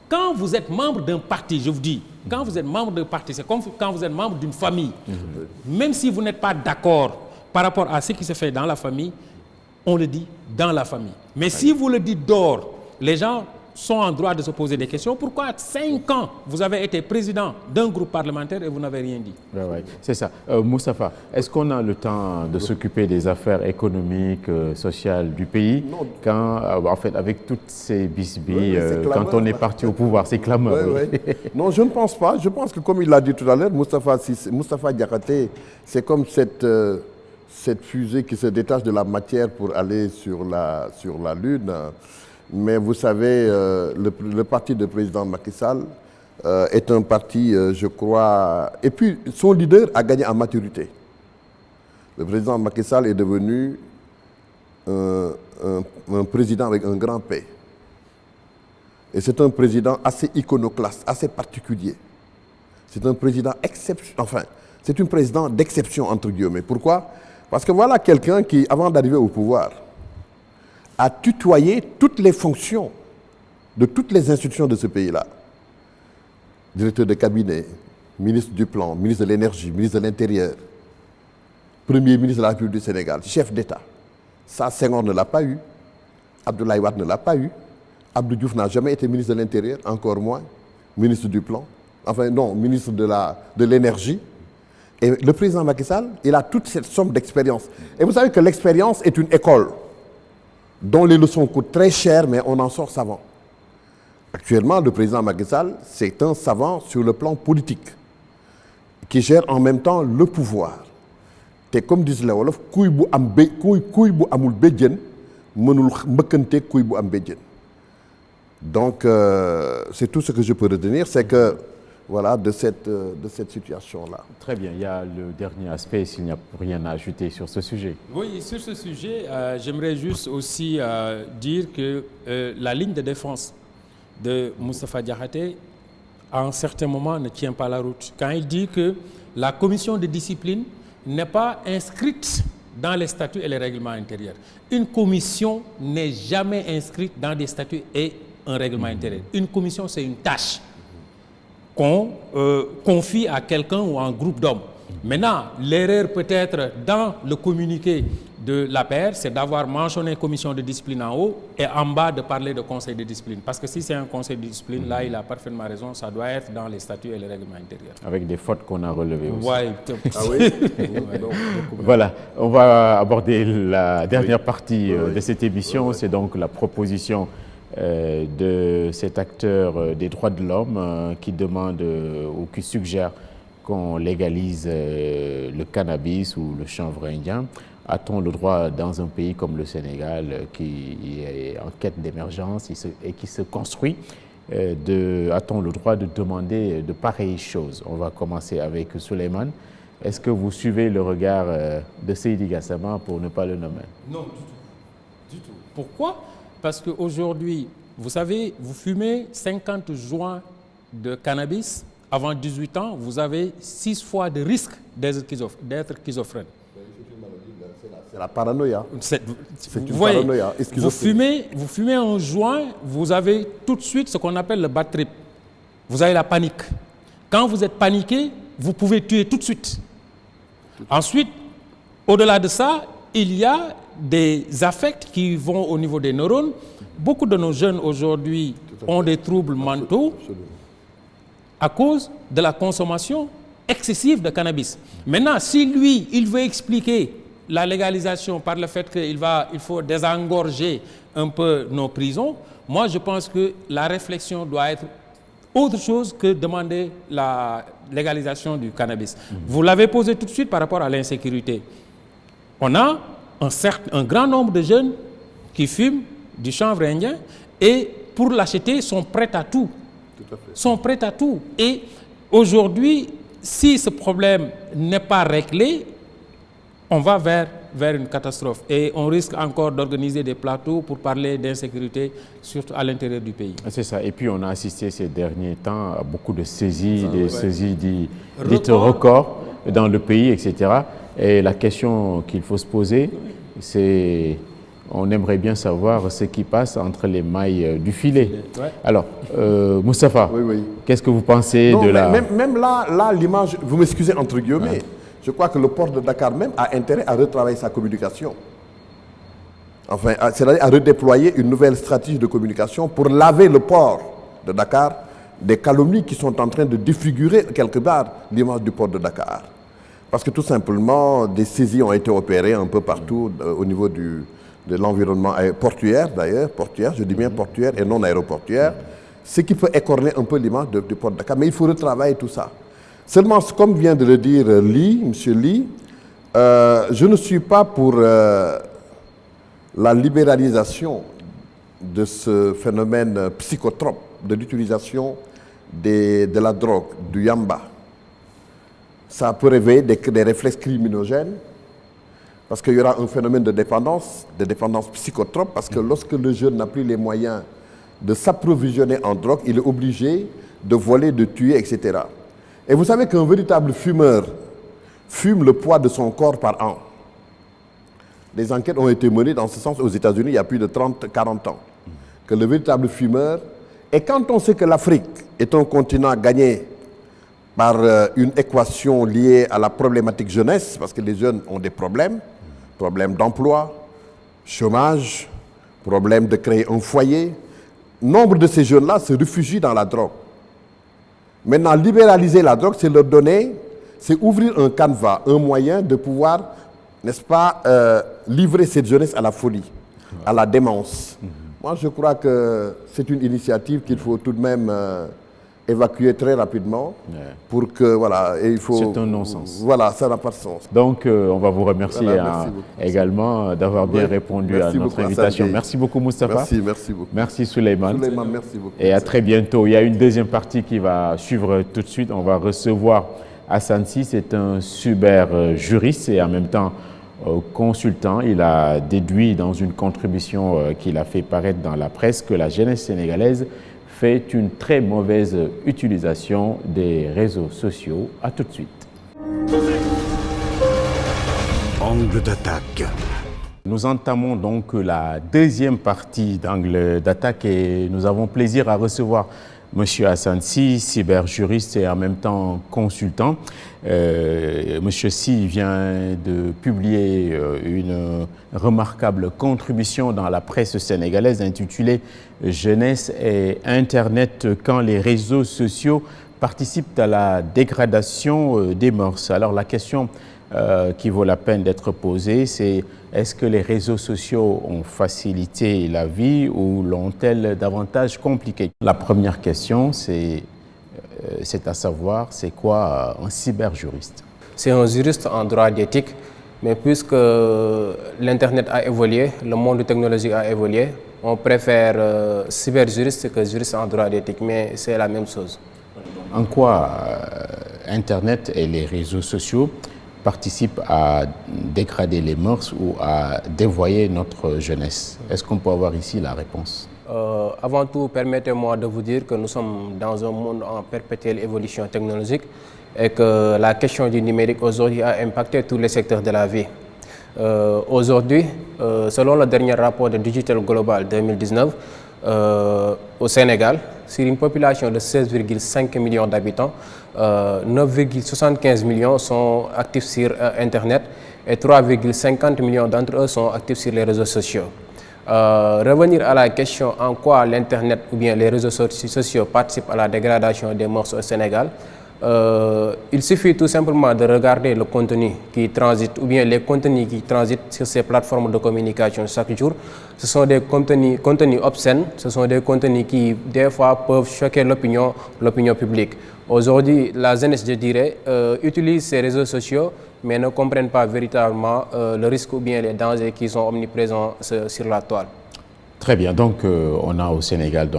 Quand vous êtes membre d'un parti, je vous dis, quand vous êtes membre d'un parti, c'est comme quand vous êtes membre d'une famille. Même si vous n'êtes pas d'accord par rapport à ce qui se fait dans la famille, on le dit dans la famille. Mais si vous le dites dehors, les gens sont en droit de se poser des questions. Pourquoi 5 ans, vous avez été président d'un groupe parlementaire et vous n'avez rien dit? Oui, c'est ça. Moustapha, est-ce qu'on a le temps de s'occuper des affaires économiques, sociales du pays quand, en fait, avec toutes ces bisbilles, quand on est parti au pouvoir, c'est clameur. Non, je ne pense pas. Je pense que, comme il l'a dit tout à l'heure, Moustapha Diakhaté, c'est comme cette fusée qui se détache de la matière pour aller sur la Lune. Mais vous savez, le parti du président Macky Sall est un parti, je crois... Et puis, son leader a gagné en maturité. Le président Macky Sall est devenu un président avec un grand P. Et c'est un président assez iconoclaste, assez particulier. C'est un président exceptionnel. Enfin, c'est un président d'exception, entre guillemets. Pourquoi? Parce que voilà quelqu'un qui, avant d'arriver au pouvoir, a tutoyé toutes les fonctions de toutes les institutions de ce pays-là. Directeur de cabinet, ministre du Plan, ministre de l'Énergie, ministre de l'Intérieur, Premier ministre de la République du Sénégal, chef d'État. Ça, Senghor ne l'a pas eu. Abdoulaye Wade ne l'a pas eu. Abdou Diouf n'a jamais été ministre de l'Intérieur, encore moins. Ministre du Plan. Enfin, non, ministre de l'Énergie. Et le président Macky Sall, il a toute cette somme d'expérience. Et vous savez que l'expérience est une école. dont les leçons coûtent très cher, mais on en sort savant. Actuellement, le président Macky Sall, c'est un savant sur le plan politique, qui gère en même temps le pouvoir. Et comme disent les Wolof, kuy bu amul béjjën mënul mbëkkante kuy bu am béjjën. Donc, c'est tout ce que je peux retenir, c'est que, voilà, de cette situation-là. Très bien, il y a le dernier aspect, s'il n'y a rien à ajouter sur ce sujet. Oui, sur ce sujet, j'aimerais juste aussi dire que la ligne de défense de Moustapha Diakhaté, à un certain moment, ne tient pas la route. Quand il dit que la commission de discipline n'est pas inscrite dans les statuts et les règlements intérieurs. Une commission n'est jamais inscrite dans des statuts et un règlement intérieur. Une commission, c'est une tâche qu'on confie à quelqu'un ou à un groupe d'hommes. Maintenant, l'erreur peut-être dans le communiqué de l'APR, c'est d'avoir mentionné commission de discipline en haut et en bas de parler de conseil de discipline. Parce que si c'est un conseil de discipline, là, il a parfaitement raison, ça doit être dans les statuts et les règlements intérieurs. Avec des fautes qu'on a relevées aussi. Ouais. Ah oui. Voilà, on va aborder la dernière partie de cette émission. C'est donc la proposition de cet acteur des droits de l'homme qui demande ou qui suggère qu'on légalise le cannabis ou le chanvre indien. A-t-on le droit, dans un pays comme le Sénégal, qui est en quête d'émergence et qui se construit, a-t-on le droit de demander de pareilles choses? On va commencer avec Souleymane. Est-ce que vous suivez le regard de Seydi Gassama, pour ne pas le nommer? Non, du tout. Du tout. Pourquoi? Parce qu'aujourd'hui, vous savez, vous fumez 50 joints de cannabis, avant 18 ans, vous avez 6 fois de risque d'être schizophrène. C'est la paranoïa. Vous voyez, vous fumez un joint, vous avez tout de suite ce qu'on appelle le bad trip. Vous avez la panique. Quand vous êtes paniqué, vous pouvez tuer tout de suite. Ensuite, au-delà de ça, il y a des affects qui vont au niveau des neurones. Beaucoup de nos jeunes aujourd'hui ont des troubles mentaux à cause de la consommation excessive de cannabis. Maintenant, si lui, il veut expliquer la légalisation par le fait qu'il faut désengorger un peu nos prisons, moi je pense que la réflexion doit être autre chose que demander la légalisation du cannabis. Vous l'avez posé tout de suite par rapport à l'insécurité. On a un grand nombre de jeunes qui fument du chanvre indien et pour l'acheter sont prêts à tout. Sont prêts à tout. Et aujourd'hui, si ce problème n'est pas réglé, on va vers une catastrophe. Et on risque encore d'organiser des plateaux pour parler d'insécurité, surtout à l'intérieur du pays. C'est ça. Et puis on a assisté ces derniers temps à beaucoup de saisies, saisies dites records dans le pays, etc. Et la question qu'il faut se poser, c'est... On aimerait bien savoir ce qui passe entre les mailles du filet. Ouais. Alors, Moustapha, qu'est-ce que vous pensez de la... Même là l'image, vous m'excusez entre guillemets, je crois que le port de Dakar même a intérêt à retravailler sa communication. Enfin, c'est-à-dire à redéployer une nouvelle stratégie de communication pour laver le port de Dakar des calomnies qui sont en train de défigurer quelque part l'image du port de Dakar. Parce que tout simplement, des saisies ont été opérées un peu partout au niveau de l'environnement portuaire d'ailleurs, portuaire, je dis bien portuaire et non aéroportuaire, ce qui peut écorner un peu l'image du port de Dakar. Mais il faut retravailler tout ça. Seulement, comme vient de le dire M. Ly, je ne suis pas pour la libéralisation de ce phénomène psychotrope de l'utilisation de la drogue, du yamba. Ça peut réveiller des réflexes criminogènes, parce qu'il y aura un phénomène de dépendance psychotrope, parce que lorsque le jeune n'a plus les moyens de s'approvisionner en drogue, il est obligé de voler, de tuer, etc. Et vous savez qu'un véritable fumeur fume le poids de son corps par an. Des enquêtes ont été menées dans ce sens aux États-Unis il y a plus de 30-40 ans. Que le véritable fumeur, et quand on sait que l'Afrique est un continent gagné par une équation liée à la problématique jeunesse, parce que les jeunes ont des problèmes d'emploi, chômage, problème de créer un foyer. Nombre de ces jeunes-là se réfugient dans la drogue. Maintenant, libéraliser la drogue, c'est leur donner, c'est ouvrir un canevas, un moyen de pouvoir, n'est-ce pas, livrer cette jeunesse à la folie. à la démence. Moi, je crois que c'est une initiative qu'il faut tout de même évacuer très rapidement pour que, voilà, et il faut... C'est un non-sens. Voilà, ça n'a pas de sens. Donc, on va vous remercier Voilà, également d'avoir bien répondu à notre invitation. Merci beaucoup, Moustapha. Merci beaucoup. Merci, Souleymane. Souleymane, merci beaucoup. Et à très bientôt. Il y a une deuxième partie qui va suivre tout de suite. On va recevoir Hassan Sy, c'est un cyber-juriste et en même temps consultant. Il a déduit dans une contribution qu'il a fait paraître dans la presse que la jeunesse sénégalaise fait une très mauvaise utilisation des réseaux sociaux. À tout de suite. Angle d'attaque. Nous entamons donc la deuxième partie d'Angle d'attaque et nous avons plaisir à recevoir Monsieur Hassan Sy, cyberjuriste et en même temps consultant. Monsieur Sy vient de publier une remarquable contribution dans la presse sénégalaise intitulée « Jeunesse et Internet quand les réseaux sociaux participent à la dégradation des mœurs ». Alors la question qui vaut la peine d'être posée, c'est est-ce que les réseaux sociaux ont facilité la vie ou l'ont-elles davantage compliqué? La première question, c'est à savoir, c'est quoi un cyberjuriste? C'est un juriste en droit d'éthique, mais puisque l'Internet a évolué, le monde technologique a évolué, on préfère cyberjuriste que juriste en droit d'éthique, mais c'est la même chose. En quoi Internet et les réseaux sociaux participent à dégrader les mœurs ou à dévoyer notre jeunesse? Est-ce qu'on peut avoir ici la réponse? Avant tout, permettez-moi de vous dire que nous sommes dans un monde en perpétuelle évolution technologique et que la question du numérique aujourd'hui a impacté tous les secteurs de la vie. Aujourd'hui, selon le dernier rapport de Digital Global 2019, au Sénégal, sur une population de 16,5 millions d'habitants, 9,75 millions sont actifs sur Internet et 3,50 millions d'entre eux sont actifs sur les réseaux sociaux. Revenir à la question en quoi l'Internet ou bien les réseaux sociaux participent à la dégradation des mœurs au Sénégal, il suffit tout simplement de regarder le contenu qui transite ou bien les contenus qui transitent sur ces plateformes de communication chaque jour. Ce sont des contenus obscènes, ce sont des contenus qui des fois peuvent choquer l'opinion publique. Aujourd'hui, la jeunesse, je dirais, utilise ces réseaux sociaux mais ne comprennent pas véritablement le risque ou bien les dangers qui sont omniprésents sur la toile. Très bien, donc on a au Sénégal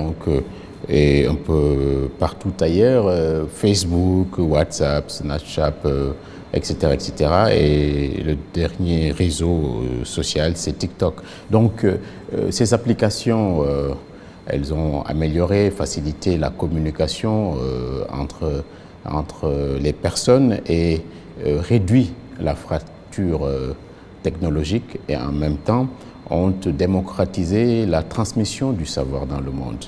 et un peu partout ailleurs, Facebook, WhatsApp, Snapchat, etc., etc. Et le dernier réseau social, c'est TikTok. Donc, ces applications, elles ont amélioré, facilité la communication entre les personnes et réduit la fracture technologique et en même temps ont démocratisé la transmission du savoir dans le monde.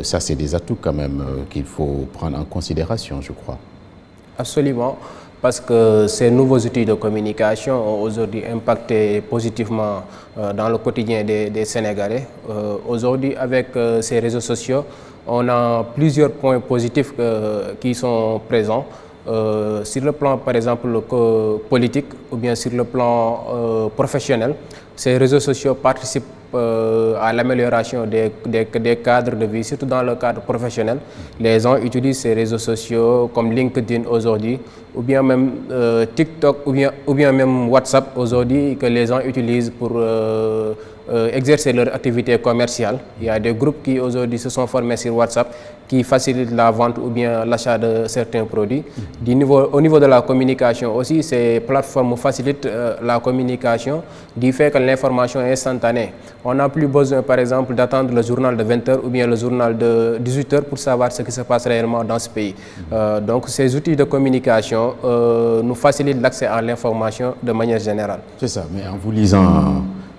Ça, c'est des atouts quand même qu'il faut prendre en considération, je crois. Absolument, parce que ces nouveaux outils de communication ont aujourd'hui impacté positivement dans le quotidien des Sénégalais. Aujourd'hui, avec ces réseaux sociaux, on a plusieurs points positifs qui sont présents. Sur le plan, par exemple, politique ou bien sur le plan professionnel, ces réseaux sociaux participent à l'amélioration des cadres de vie, surtout dans le cadre professionnel. Les gens utilisent ces réseaux sociaux comme LinkedIn aujourd'hui, ou bien même TikTok, ou bien même WhatsApp aujourd'hui, que les gens utilisent pour exercer leur activité commerciale. Il y a des groupes qui aujourd'hui se sont formés sur WhatsApp qui facilitent la vente ou bien l'achat de certains produits. Au niveau de la communication aussi, ces plateformes facilitent la communication du fait que l'information est instantanée. On n'a plus besoin, par exemple, d'attendre le journal de 20h ou bien le journal de 18h pour savoir ce qui se passe réellement dans ce pays. Donc, ces outils de communication nous facilitent l'accès à l'information de manière générale. C'est ça, mais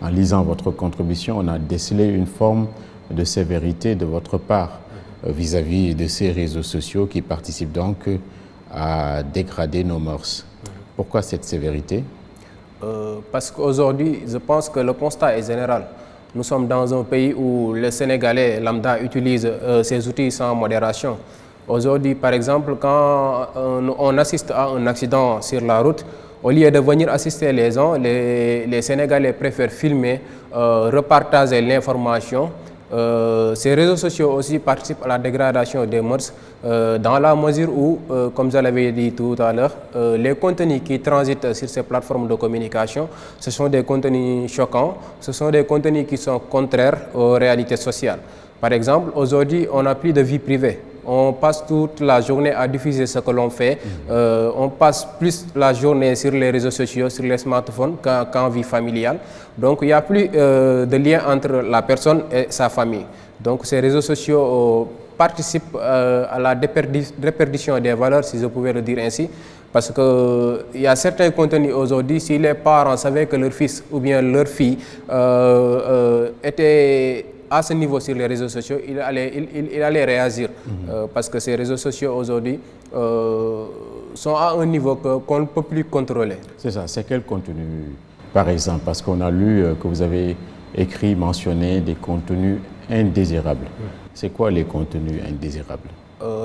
en lisant votre contribution, on a décelé une forme de sévérité de votre part vis-à-vis de ces réseaux sociaux qui participent donc à dégrader nos mœurs. Pourquoi cette sévérité? Parce qu'aujourd'hui, je pense que le constat est général. Nous sommes dans un pays où les Sénégalais lambda utilisent ces outils sans modération. Aujourd'hui, par exemple, quand on assiste à un accident sur la route, Au lieu de venir assister les gens, les Sénégalais préfèrent filmer, repartager l'information. Ces réseaux sociaux aussi participent à la dégradation des mœurs dans la mesure où, comme je l'avais dit tout à l'heure, les contenus qui transitent sur ces plateformes de communication, ce sont des contenus choquants, ce sont des contenus qui sont contraires aux réalités sociales. Par exemple, aujourd'hui, on n'a plus de vie privée. On passe toute la journée à diffuser ce que l'on fait. On passe plus la journée sur les réseaux sociaux, sur les smartphones qu'en vie familiale. Donc il n'y a plus de lien entre la personne et sa famille. Donc ces réseaux sociaux participent à la déperdition des valeurs, si je pouvais le dire ainsi. Parce qu'il y a certains contenus aujourd'hui, si les parents savaient que leur fils ou bien leur fille était à ce niveau sur les réseaux sociaux, il allait réagir. Parce que ces réseaux sociaux aujourd'hui sont à un niveau qu'on ne peut plus contrôler. C'est ça, c'est quel contenu par exemple? Parce qu'on a lu que vous avez écrit, mentionné des contenus indésirables. C'est quoi les contenus indésirables?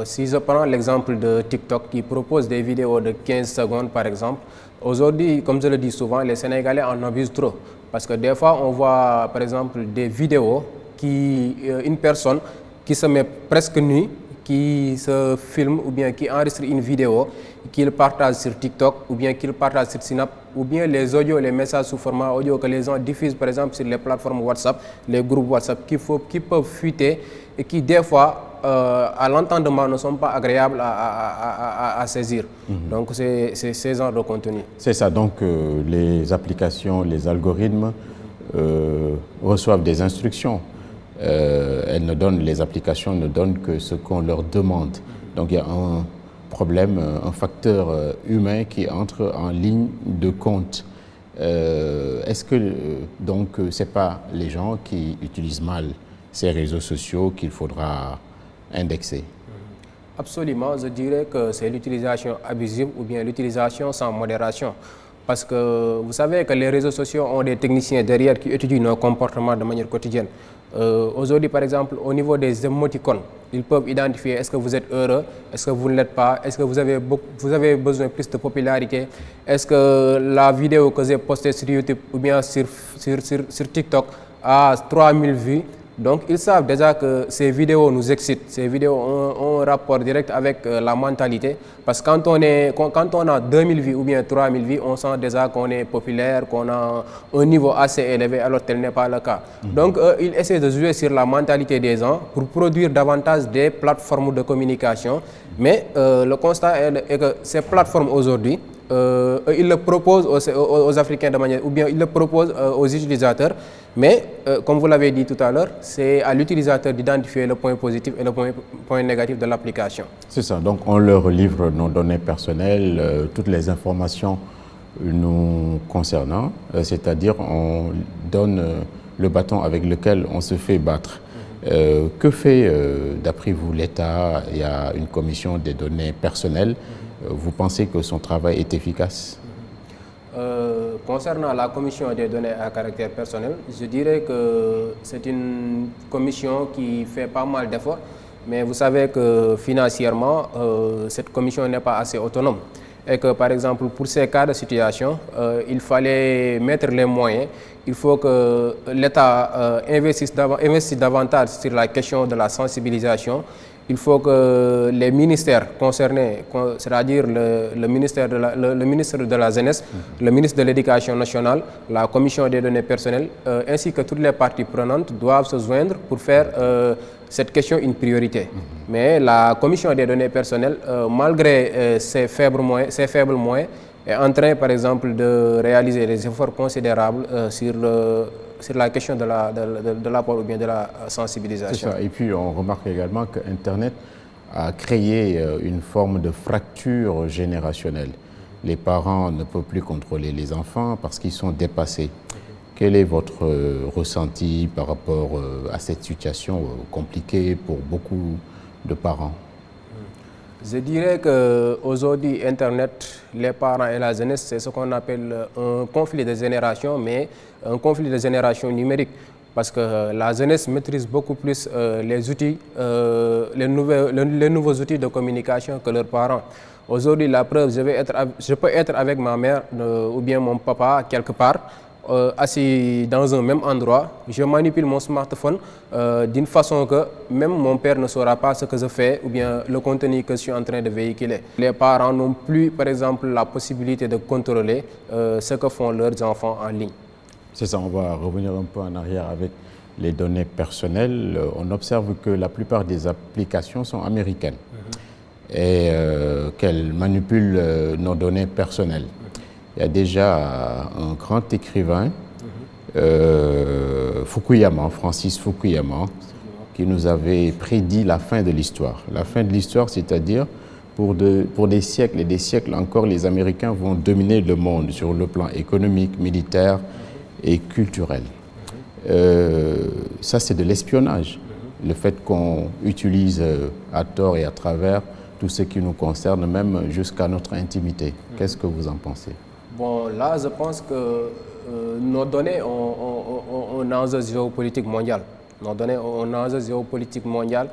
Si je prends l'exemple de TikTok qui propose des vidéos de 15 secondes par exemple, aujourd'hui, comme je le dis souvent, les Sénégalais en abusent trop. Parce que des fois, on voit par exemple des vidéos une personne qui se met presque nue, qui se filme ou bien qui enregistre une vidéo, qu'il partage sur TikTok ou bien qu'il partage sur Snap, ou bien les audios, les messages sous format audio que les gens diffusent par exemple sur les plateformes WhatsApp, les groupes WhatsApp qui peuvent fuiter et qui des fois à l'entendement ne sont pas agréables à saisir. Donc c'est ce genre de contenu. C'est ça, donc les applications, les algorithmes reçoivent des instructions. Les applications ne donnent que ce qu'on leur demande. Donc il y a un problème, un facteur humain qui entre en ligne de compte. Est-ce que donc c'est pas les gens qui utilisent mal ces réseaux sociaux qu'il faudra indexer? Absolument, je dirais que c'est l'utilisation abusive ou bien l'utilisation sans modération. Parce que vous savez que les réseaux sociaux ont des techniciens derrière qui étudient nos comportements de manière quotidienne. Aujourd'hui, par exemple, au niveau des émoticônes, ils peuvent identifier est-ce que vous êtes heureux, est-ce que vous ne l'êtes pas, est-ce que vous avez besoin de plus de popularité, est-ce que la vidéo que j'ai postée sur YouTube ou bien sur TikTok a 3000 vues. Donc ils savent déjà que ces vidéos nous excitent, ces vidéos ont un rapport direct avec la mentalité. Parce que quand on a 2000 vues ou bien 3000 vues, on sent déjà qu'on est populaire, qu'on a un niveau assez élevé alors tel n'est pas le cas. Donc ils essaient de jouer sur la mentalité des gens pour produire davantage des plateformes de communication. Mais le constat est que ces plateformes aujourd'hui, ils le proposent aux Africains de manière, ou bien ils le proposent aux utilisateurs, mais comme vous l'avez dit tout à l'heure, c'est à l'utilisateur d'identifier le point positif et le point négatif de l'application. C'est ça, donc on leur livre nos données personnelles, toutes les informations nous concernant, c'est-à-dire on donne le bâton avec lequel on se fait battre. Que fait, d'après vous, l'État? Il y a une commission des données personnelles. Vous pensez que son travail est efficace? Concernant la commission des données à caractère personnel, je dirais que c'est une commission qui fait pas mal d'efforts, mais vous savez que financièrement, cette commission n'est pas assez autonome. Et que par exemple, pour ces cas de situation, il fallait mettre les moyens. Il faut que l'État investisse davantage sur la question de la sensibilisation. Il faut que les ministères concernés, c'est-à-dire le ministère de la Jeunesse, le ministre de l'Éducation nationale, la commission des données personnelles, ainsi que toutes les parties prenantes doivent se joindre pour faire cette question une priorité. Mais la commission des données personnelles, malgré ses faibles moyens, est en train, par exemple, de réaliser des efforts considérables sur la question de l'apport ou bien de la sensibilisation. C'est ça. Et puis on remarque également que Internet a créé une forme de fracture générationnelle. Les parents ne peuvent plus contrôler les enfants parce qu'ils sont dépassés. Quel est votre ressenti par rapport à cette situation compliquée pour beaucoup de parents? Je dirais qu'aujourd'hui, Internet, les parents et la jeunesse, c'est ce qu'on appelle un conflit de génération, mais un conflit de génération numérique. parce que la jeunesse maîtrise beaucoup plus les outils, les nouveaux outils de communication que leurs parents. Aujourd'hui, la preuve, je peux être avec ma mère ou bien mon papa quelque part, assis dans un même endroit, je manipule mon smartphone d'une façon que même mon père ne saura pas ce que je fais ou bien le contenu que je suis en train de véhiculer. Les parents n'ont plus, par exemple, la possibilité de contrôler ce que font leurs enfants en ligne. C'est ça, on va revenir un peu en arrière avec les données personnelles. On observe que la plupart des applications sont américaines et qu'elles manipulent nos données personnelles. Il y a déjà un grand écrivain, Francis Fukuyama, qui nous avait prédit la fin de l'histoire. La fin de l'histoire, c'est-à-dire pour des siècles et des siècles encore, les Américains vont dominer le monde sur le plan économique, militaire et culturel. Ça, c'est de l'espionnage. Le fait qu'on utilise à tort et à travers tout ce qui nous concerne, même jusqu'à notre intimité. Qu'est-ce que vous en pensez? Bon, là, je pense que nos données ont un enjeu géopolitique mondial. Nos données ont un enjeu géopolitique mondial.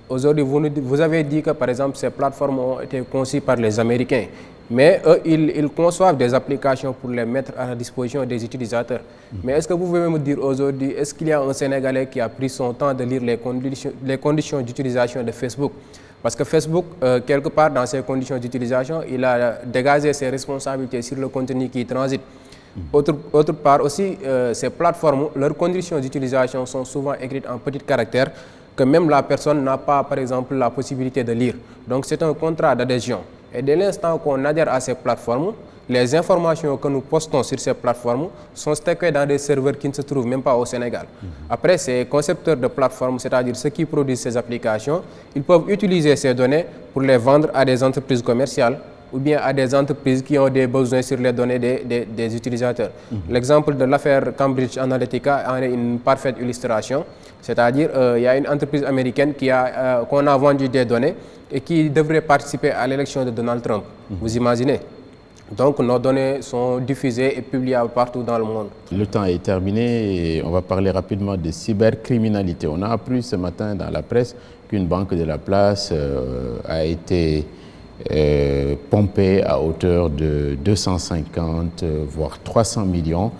Aujourd'hui, vous avez dit que, par exemple, ces plateformes ont été conçues par les Américains. Mais eux, ils conçoivent des applications pour les mettre à la disposition des utilisateurs. Mais est-ce que vous pouvez me dire aujourd'hui, est-ce qu'il y a un Sénégalais qui a pris son temps de lire les conditions d'utilisation de Facebook? Parce que Facebook, quelque part dans ses conditions d'utilisation, il a dégagé ses responsabilités sur le contenu qui transite. Autre part aussi, ces plateformes, leurs conditions d'utilisation sont souvent écrites en petits caractères que même la personne n'a pas, par exemple, la possibilité de lire. Donc c'est un contrat d'adhésion. Et dès l'instant qu'on adhère à ces plateformes, les informations que nous postons sur ces plateformes sont stockées dans des serveurs qui ne se trouvent même pas au Sénégal. Après, ces concepteurs de plateformes, c'est-à-dire ceux qui produisent ces applications, ils peuvent utiliser ces données pour les vendre à des entreprises commerciales ou bien à des entreprises qui ont des besoins sur les données des utilisateurs. L'exemple de l'affaire Cambridge Analytica en est une parfaite illustration. C'est-à-dire, il y a une entreprise américaine qu'on a vendu des données et qui devrait participer à l'élection de Donald Trump. Vous imaginez? Donc nos données sont diffusées et publiées partout dans le monde. Le temps est terminé et on va parler rapidement de cybercriminalité. On a appris ce matin dans la presse qu'une banque de la place a été pompée à hauteur de 250 voire 300 millions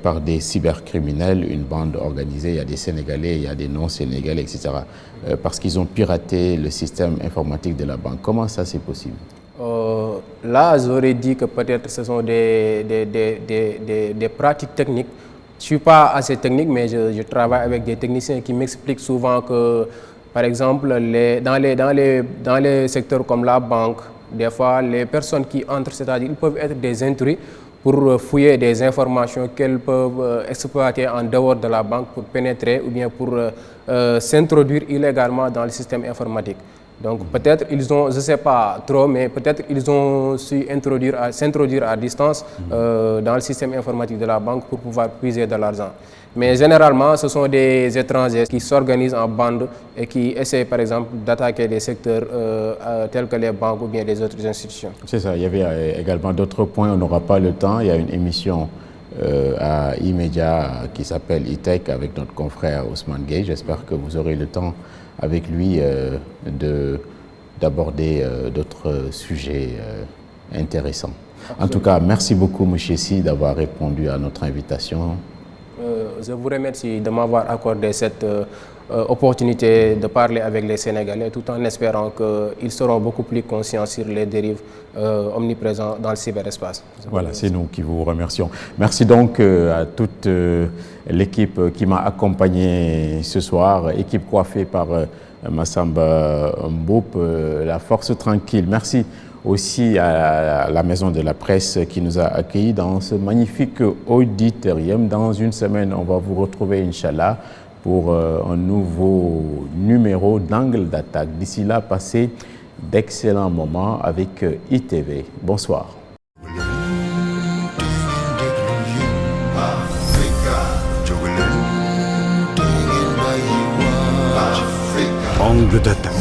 par des cybercriminels, une bande organisée. Il y a des Sénégalais, il y a des non-Sénégalais, etc. Parce qu'ils ont piraté le système informatique de la banque. Comment ça c'est possible? Là, j'aurais dit que peut-être ce sont des pratiques techniques. Je ne suis pas assez technique, mais je travaille avec des techniciens qui m'expliquent souvent que, par exemple, dans les secteurs comme la banque, des fois, les personnes qui entrent, c'est-à-dire ils peuvent être des intrus pour fouiller des informations qu'elles peuvent exploiter en dehors de la banque pour pénétrer ou bien pour s'introduire illégalement dans le système informatique. Donc peut-être ils ont, je ne sais pas trop, mais peut-être ils ont su s'introduire à distance dans le système informatique de la banque pour pouvoir puiser de l'argent. Mais généralement, ce sont des étrangers qui s'organisent en bande et qui essaient par exemple d'attaquer des secteurs tels que les banques ou bien les autres institutions. C'est ça, il y avait également d'autres points, on n'aura pas le temps. Il y a une émission à E-Media qui s'appelle E-Tech avec notre confrère Ousmane Gueye. J'espère que vous aurez le temps avec lui d'aborder d'autres sujets intéressants. Absolument. En tout cas, merci beaucoup, M. Sy, d'avoir répondu à notre invitation. Je vous remercie de m'avoir accordé cette opportunité de parler avec les Sénégalais, tout en espérant qu'ils seront beaucoup plus conscients sur les dérives omniprésentes dans le cyberespace. Voilà, c'est nous qui vous remercions. Merci donc à toute l'équipe qui m'a accompagné ce soir, équipe coiffée par Massamba Mboup, la Force Tranquille. Merci aussi à la Maison de la Presse qui nous a accueillis dans ce magnifique auditorium. Dans une semaine, on va vous retrouver, Inch'Allah, pour un nouveau numéro d'Angle d'Attaque. D'ici là, passez d'excellents moments avec ITV. Bonsoir. Angle d'attaque.